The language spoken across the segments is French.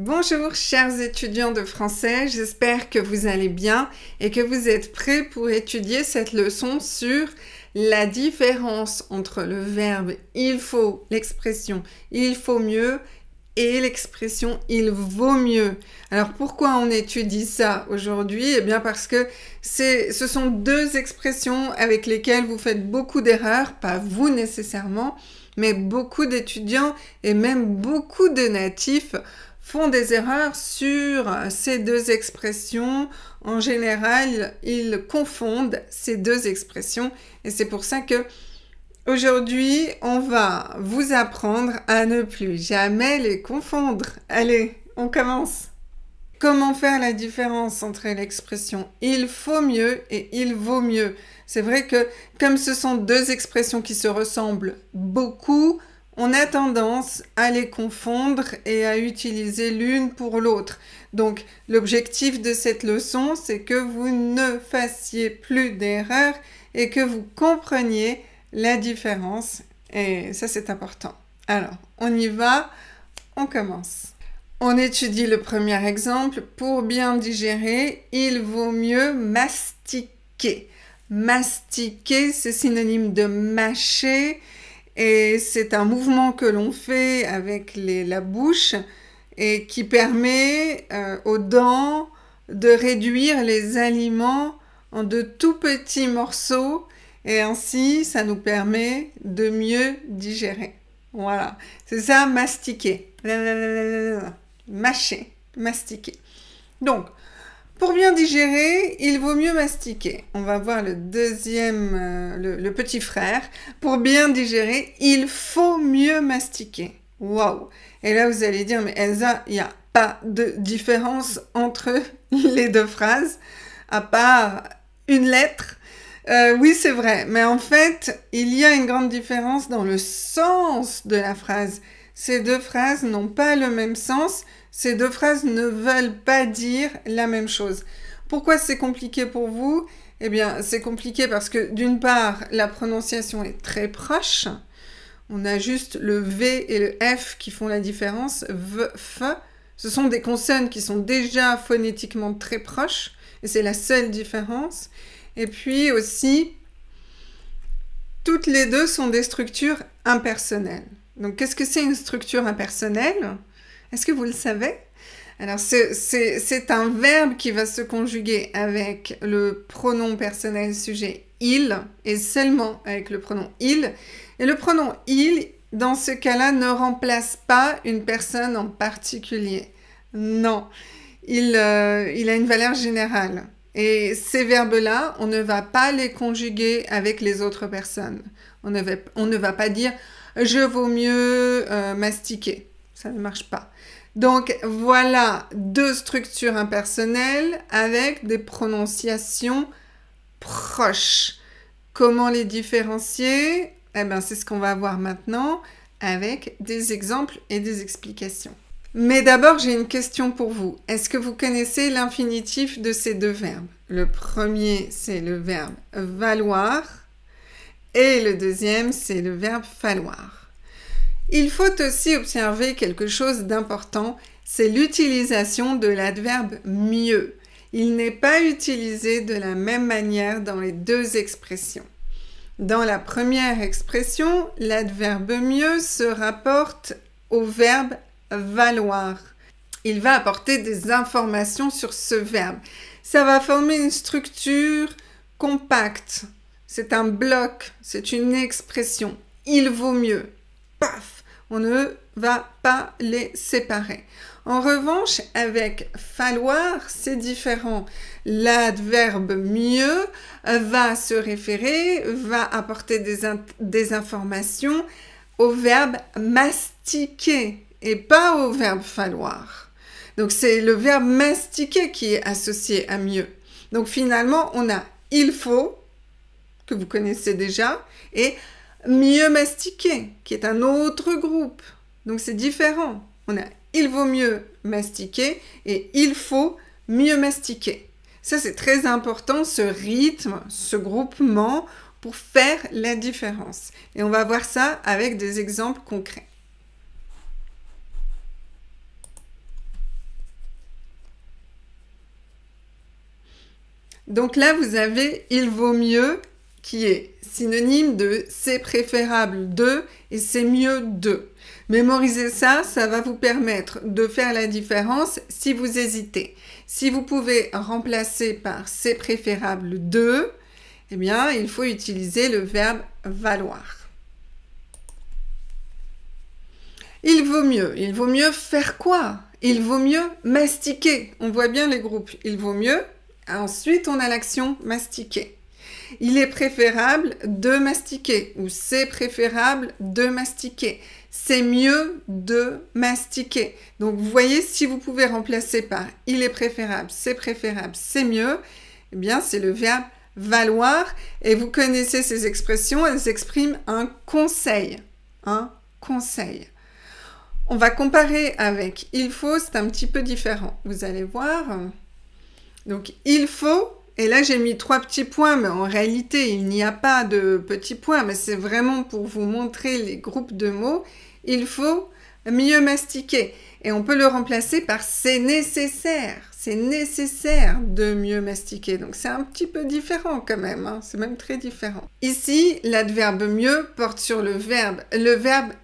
Bonjour chers étudiants de français, j'espère que vous allez bien et que vous êtes prêts pour étudier cette leçon sur la différence entre le verbe « il faut », l'expression « il faut mieux » et l'expression « il vaut mieux ». Alors pourquoi on étudie ça aujourd'hui? Eh bien parce que ce sont deux expressions avec lesquelles vous faites beaucoup d'erreurs, pas vous nécessairement, mais beaucoup d'étudiants et même beaucoup de natifs font des erreurs sur ces deux expressions. En général, ils confondent ces deux expressions et c'est pour ça que aujourd'hui, on va vous apprendre à ne plus jamais les confondre. Allez, on commence. Comment faire la différence entre l'expression « il faut mieux » et « il vaut mieux ». C'est vrai que comme ce sont deux expressions qui se ressemblent beaucoup, on a tendance à les confondre et à utiliser l'une pour l'autre. Donc, l'objectif de cette leçon, c'est que vous ne fassiez plus d'erreurs et que vous compreniez la différence. Et ça, c'est important. Alors, on y va, on commence. On étudie le premier exemple. Pour bien digérer, il vaut mieux mastiquer. Mastiquer, c'est synonyme de mâcher. Et c'est un mouvement que l'on fait avec la bouche et qui permet aux dents de réduire les aliments en de tout petits morceaux et ainsi ça nous permet de mieux digérer. Voilà, c'est ça, mastiquer. Mâcher, mastiquer. Donc, pour bien digérer, il vaut mieux mastiquer. On va voir le deuxième, le petit frère. Pour bien digérer, il faut mieux mastiquer. Waouh! Et là, vous allez dire, mais Elsa, il n'y a pas de différence entre les deux phrases, à part une lettre. Oui, c'est vrai, mais en fait, il y a une grande différence dans le sens de la phrase. Ces deux phrases n'ont pas le même sens. Ces deux phrases ne veulent pas dire la même chose. Pourquoi c'est compliqué pour vous? Eh bien, c'est compliqué parce que d'une part, la prononciation est très proche. On a juste le V et le F qui font la différence. V, F, ce sont des consonnes qui sont déjà phonétiquement très proches. Et c'est la seule différence. Et puis aussi, toutes les deux sont des structures impersonnelles. Donc, qu'est-ce que c'est une structure impersonnelle? Est-ce que vous le savez? Alors, c'est un verbe qui va se conjuguer avec le pronom personnel sujet « il » et seulement avec le pronom « il ». Et le pronom « il », dans ce cas-là, ne remplace pas une personne en particulier. Non, il a une valeur générale. Et ces verbes-là, on ne va pas les conjuguer avec les autres personnes. On ne va pas dire « je vaux mieux mastiquer ». Ça ne marche pas. Donc, voilà deux structures impersonnelles avec des prononciations proches. Comment les différencier? Eh bien, c'est ce qu'on va voir maintenant avec des exemples et des explications. Mais d'abord, j'ai une question pour vous. Est-ce que vous connaissez l'infinitif de ces deux verbes? Le premier, c'est le verbe « valoir » et le deuxième, c'est le verbe « falloir ». Il faut aussi observer quelque chose d'important, c'est l'utilisation de l'adverbe « mieux ». Il n'est pas utilisé de la même manière dans les deux expressions. Dans la première expression, l'adverbe « mieux » se rapporte au verbe « valoir ». Il va apporter des informations sur ce verbe. Ça va former une structure compacte. C'est un bloc, c'est une expression. Il vaut mieux. Paf! On ne va pas les séparer. En revanche, avec falloir, c'est différent. L'adverbe mieux va se référer, va apporter des informations au verbe mastiquer et pas au verbe falloir. Donc, c'est le verbe mastiquer qui est associé à mieux. Donc, finalement, on a il faut, que vous connaissez déjà, et mieux mastiquer, qui est un autre groupe. Donc, c'est différent. On a il vaut mieux mastiquer et il faut mieux mastiquer. Ça, c'est très important, ce rythme, ce groupement, pour faire la différence. Et on va voir ça avec des exemples concrets. Donc là, vous avez « il vaut mieux » qui est synonyme de « c'est préférable de » et « c'est mieux de ». Mémorisez ça, ça va vous permettre de faire la différence si vous hésitez. Si vous pouvez remplacer par « c'est préférable de », eh bien, il faut utiliser le verbe « valoir ». Il vaut mieux faire quoi? Il vaut mieux mastiquer. On voit bien les groupes. Il vaut mieux. Ensuite, on a l'action mastiquer. Il est préférable de mastiquer ou c'est préférable de mastiquer. C'est mieux de mastiquer. Donc, vous voyez, si vous pouvez remplacer par il est préférable, c'est mieux, eh bien, c'est le verbe valoir. Et vous connaissez ces expressions, elles expriment un conseil. Un conseil. On va comparer avec il faut, c'est un petit peu différent. Vous allez voir. Donc, il faut, et là j'ai mis 3 petits points, mais en réalité, il n'y a pas de petits points, mais c'est vraiment pour vous montrer les groupes de mots. Il faut mieux mastiquer. Et on peut le remplacer par c'est nécessaire. C'est nécessaire de mieux mastiquer. Donc, c'est un petit peu différent quand même. Hein. C'est même très différent. Ici, l'adverbe mieux porte sur le verbe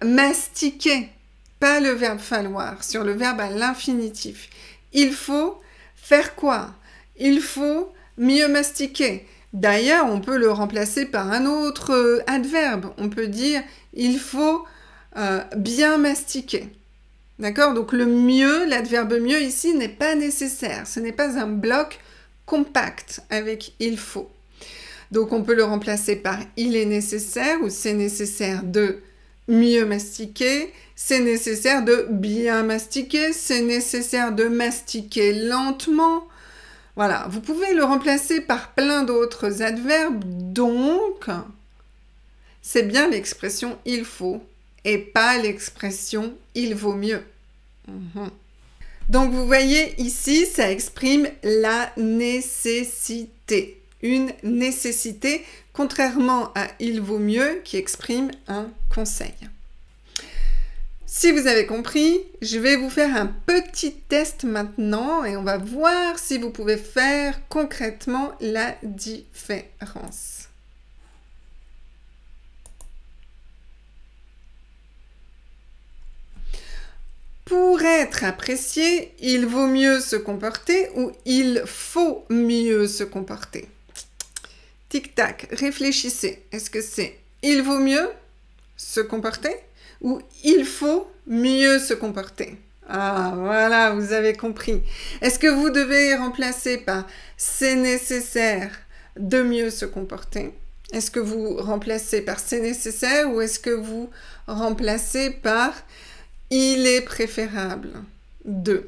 mastiquer. Pas le verbe falloir, sur le verbe à l'infinitif. Il faut faire quoi? Il faut mieux mastiquer. D'ailleurs, on peut le remplacer par un autre adverbe. On peut dire il faut bien mastiquer. D'accord? Donc le mieux, l'adverbe mieux ici n'est pas nécessaire. Ce n'est pas un bloc compact avec il faut. Donc on peut le remplacer par il est nécessaire ou c'est nécessaire de mieux mastiquer, c'est nécessaire de bien mastiquer, c'est nécessaire de mastiquer lentement. Voilà, vous pouvez le remplacer par plein d'autres adverbes, donc c'est bien l'expression « il faut » et pas l'expression « il vaut mieux ». Donc vous voyez ici, ça exprime la nécessité. Une nécessité, contrairement à « il vaut mieux » qui exprime un conseil. Si vous avez compris, je vais vous faire un petit test maintenant et on va voir si vous pouvez faire concrètement la différence. Pour être apprécié, il vaut mieux se comporter ou il faut mieux se comporter. Tic-tac, réfléchissez. Est-ce que c'est il vaut mieux se comporter ou il faut mieux se comporter? Ah, voilà, vous avez compris. Est-ce que vous devez remplacer par c'est nécessaire de mieux se comporter? Est-ce que vous remplacez par c'est nécessaire ou est-ce que vous remplacez par il est préférable de?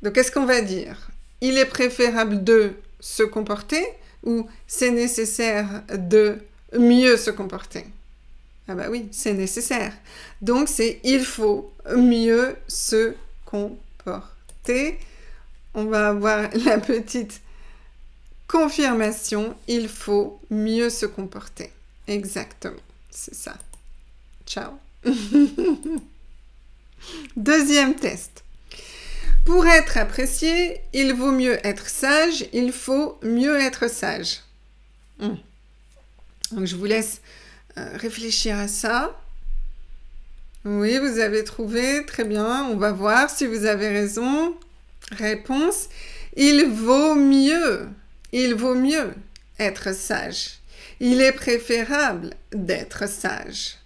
Donc, qu'est-ce qu'on va dire? Il est préférable de se comporter ou c'est nécessaire de mieux se comporter? Ah bah oui, c'est nécessaire. Donc, c'est il faut mieux se comporter. On va avoir la petite confirmation. Il faut mieux se comporter. Exactement, c'est ça. Ciao. Deuxième test. Pour être apprécié, il vaut mieux être sage, il faut mieux être sage. Donc, je vous laisse réfléchir à ça. Oui, vous avez trouvé, très bien. On va voir si vous avez raison. Réponse, il vaut mieux être sage. Il est préférable d'être sage.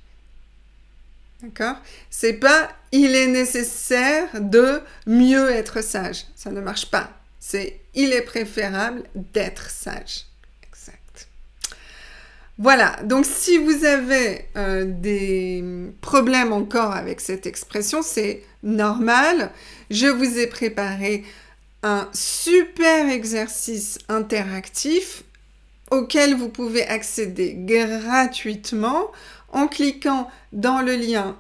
D'accord? C'est pas il est nécessaire de mieux être sage. Ça ne marche pas. C'est il est préférable d'être sage. Exact. Voilà. Donc, si vous avez des problèmes encore avec cette expression, c'est normal. Je vous ai préparé un super exercice interactif auquel vous pouvez accéder gratuitement en cliquant dans le lien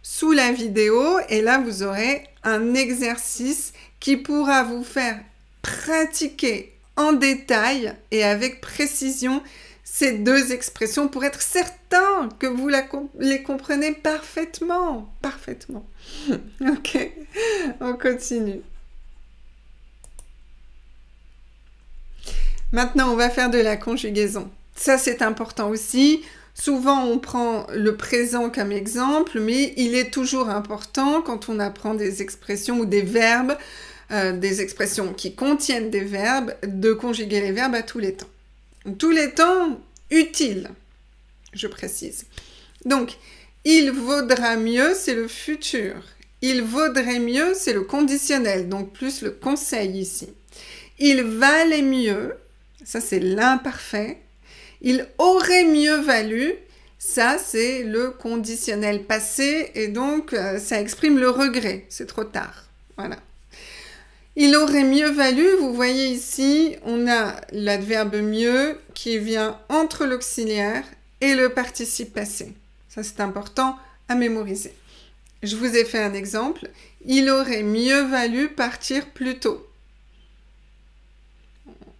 sous la vidéo et là vous aurez un exercice qui pourra vous faire pratiquer en détail et avec précision ces deux expressions pour être certain que vous les comprenez parfaitement. Parfaitement. Ok, on continue. Maintenant, on va faire de la conjugaison. Ça, c'est important aussi. Souvent, on prend le présent comme exemple, mais il est toujours important quand on apprend des expressions ou des verbes, des expressions qui contiennent des verbes, de conjuguer les verbes à tous les temps. Tous les temps utiles, je précise. Donc, il vaudra mieux, c'est le futur. Il vaudrait mieux, c'est le conditionnel, donc plus le conseil ici. Il valait mieux, ça c'est l'imparfait. Il aurait mieux valu, ça c'est le conditionnel passé et donc ça exprime le regret, c'est trop tard. Voilà. Il aurait mieux valu, vous voyez ici, on a l'adverbe mieux qui vient entre l'auxiliaire et le participe passé. Ça c'est important à mémoriser. Je vous ai fait un exemple. Il aurait mieux valu partir plus tôt.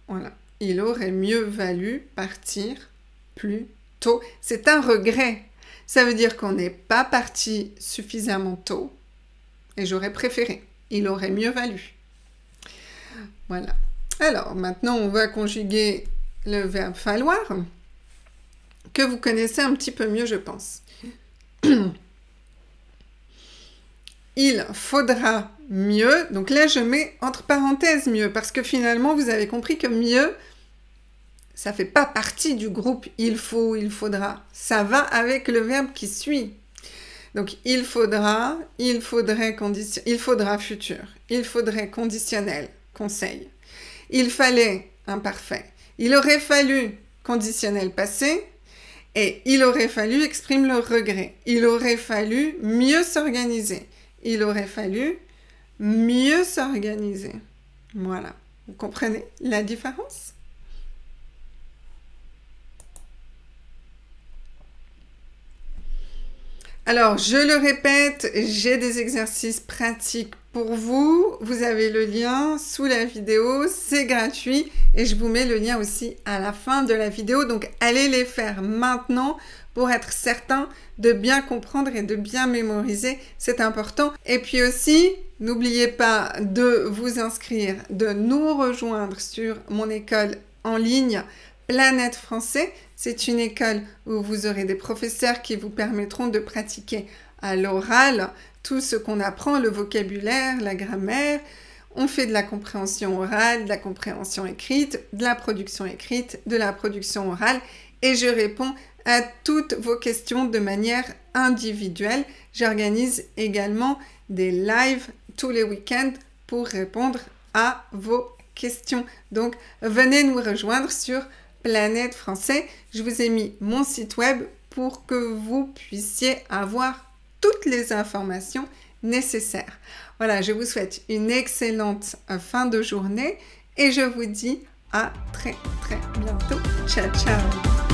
Voilà. Il aurait mieux valu partir plus tôt. C'est un regret. Ça veut dire qu'on n'est pas parti suffisamment tôt. Et j'aurais préféré. Il aurait mieux valu. Voilà. Alors, maintenant, on va conjuguer le verbe falloir, que vous connaissez un petit peu mieux, je pense. Il faudra mieux. Donc là, je mets entre parenthèses mieux, parce que finalement, vous avez compris que mieux, ça ne fait pas partie du groupe il faut, il faudra. Ça va avec le verbe qui suit. Donc, il faudra, il faudrait, il faudra futur, il faudrait conditionnel, conseil. Il fallait imparfait. Il aurait fallu conditionnel passé. Et il aurait fallu exprime le regret. Il aurait fallu mieux s'organiser. Il aurait fallu mieux s'organiser. Voilà. Vous comprenez la différence? Alors, je le répète, j'ai des exercices pratiques pour vous. Vous avez le lien sous la vidéo, c'est gratuit. Et je vous mets le lien aussi à la fin de la vidéo. Donc, allez les faire maintenant pour être certain de bien comprendre et de bien mémoriser. C'est important. Et puis aussi, n'oubliez pas de vous inscrire, de nous rejoindre sur mon école en ligne Planète Français. C'est une école où vous aurez des professeurs qui vous permettront de pratiquer à l'oral tout ce qu'on apprend, le vocabulaire, la grammaire. On fait de la compréhension orale, de la compréhension écrite, de la production écrite, de la production orale et je réponds à toutes vos questions de manière individuelle. J'organise également des lives tous les week-ends pour répondre à vos questions. Donc, venez nous rejoindre sur Planète Français. Je vous ai mis mon site web pour que vous puissiez avoir toutes les informations nécessaires. Voilà, je vous souhaite une excellente fin de journée et je vous dis à très bientôt. Ciao, ciao!